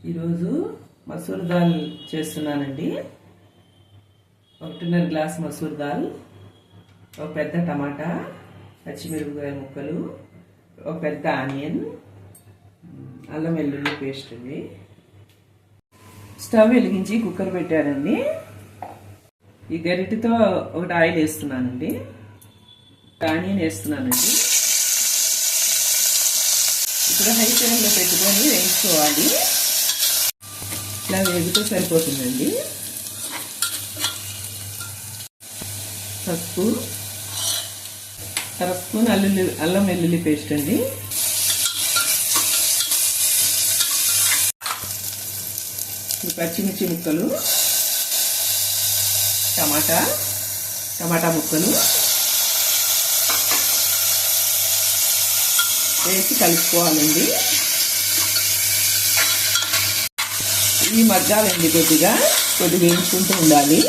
ఈరోజు మసూర్ దాల్ చేస్తున్నానండి. 1.5 గ్లాస్ మసూర్ దాల్, ఒక పెద్ద టమాటా, పచ్చిమిరపకాయ ముక్కలు, ఒక పెద్ద ఆనియన్, అల్లం వెల్లుల్లి పేస్ట్ అండి. స్టవ్ వెలిగించి కుక్కర్ పెట్టానండి. ఈ గరిటెతో ఒకటి ఆయిల్ వేస్తున్నానండి. ఆనియన్ వేస్తున్నానండి. ఇప్పుడు హై ఫ్లేమ్లో పెట్టుకొని వేయించుకోవాలి. ఇలా వేగితే సరిపోతుందండి. పసుపు, అర స్పూన్ అల్లం వెల్లుల్లి పేస్ట్ అండి. పచ్చిమిర్చి ముక్కలు, టమాటా ముక్కలు వేసి కలుపుకోవాలండి. ఈ మగ్గాలండి, కొద్దిగా వేయించుకుంటూ ఉండాలి.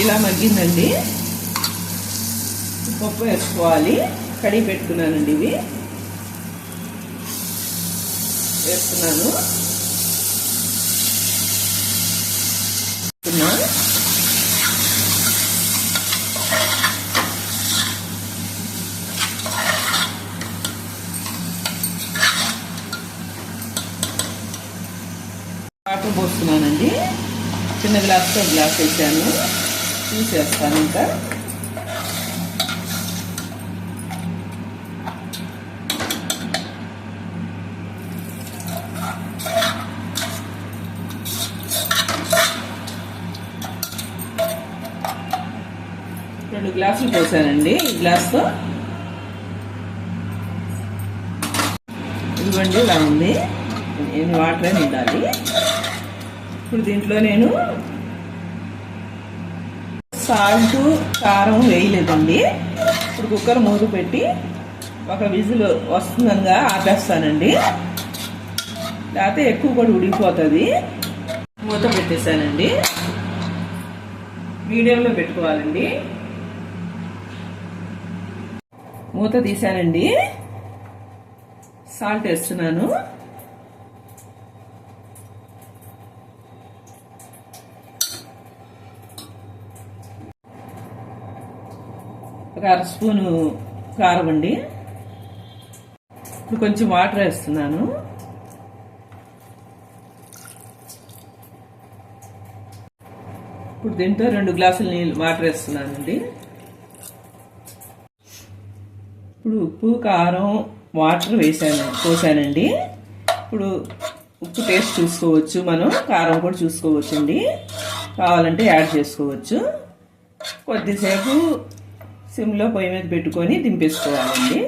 ఇలా మగ్గిందండి. పప్పు వేసుకోవాలి. కడిగి పెట్టుకున్నానండి. ఇవి వేస్తున్నాను. వాటర్ పోస్తున్నానండి. చిన్న గ్లాస్తో గ్లాస్ వేసాను. చూసేస్తాను. ఇంకా రెండు గ్లాసులు పోసానండి. ఈ గ్లాస్తో ఇదిగోండి, ఇలా ఉంది. ఎన్ని వాటర్ అని ఉండాలి. ఇప్పుడు దీంట్లో నేను సాల్ట్, కారం వేయలేదండి. ఇప్పుడు కుక్కర్ మూత పెట్టి ఒక విజిల్ వస్తుందనగా ఆపేస్తానండి. లేకపోతే ఎక్కువ కూడా ఉడికిపోతుంది. మూత పెట్టేశానండి. మీడియంలో పెట్టుకోవాలండి. మూత తీసానండి. సాల్ట్ వేస్తున్నాను. ఒక అర స్పూను కారం అండి. ఇప్పుడు కొంచెం వాటర్ వేస్తున్నాను. ఇప్పుడు దీంతో 2 గ్లాసులు వాటర్ వేస్తున్నానండి. ఇప్పుడు ఉప్పు, కారం, వాటర్ పోసానండి. ఇప్పుడు ఉప్పు టేస్ట్ చూసుకోవచ్చు. మనం కారం కూడా చూసుకోవచ్చండి. కావాలంటే యాడ్ చేసుకోవచ్చు. కొద్దిసేపు సిమ్లో పొయ్యి మీద పెట్టుకొని దింపేసుకోవాలండి.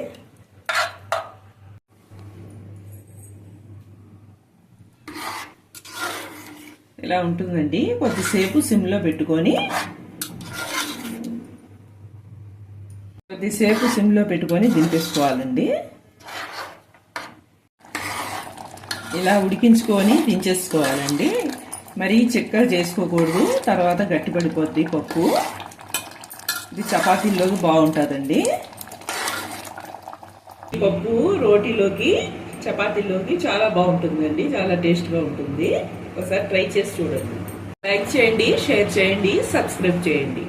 ఇలా ఉంటుందండి. కొద్దిసేపు సిమ్లో పెట్టుకొని దింపేసుకోవాలండి. ఇలా ఉడికించుకొని దించేసుకోవాలండి. మరీ చిక్కగా చేసుకోకూడదు. తర్వాత గట్టిపడిపోద్ది పప్పు. ఇది చపాతీల్లోకి బాగుంటుందండి. ఈ పప్పు రోటీలోకి, చపాతీలోకి చాలా బాగుంటుందండి. చాలా టేస్ట్గా ఉంటుంది. ఒకసారి ట్రై చేసి చూడండి. లైక్ చేయండి, షేర్ చేయండి, సబ్స్క్రైబ్ చేయండి.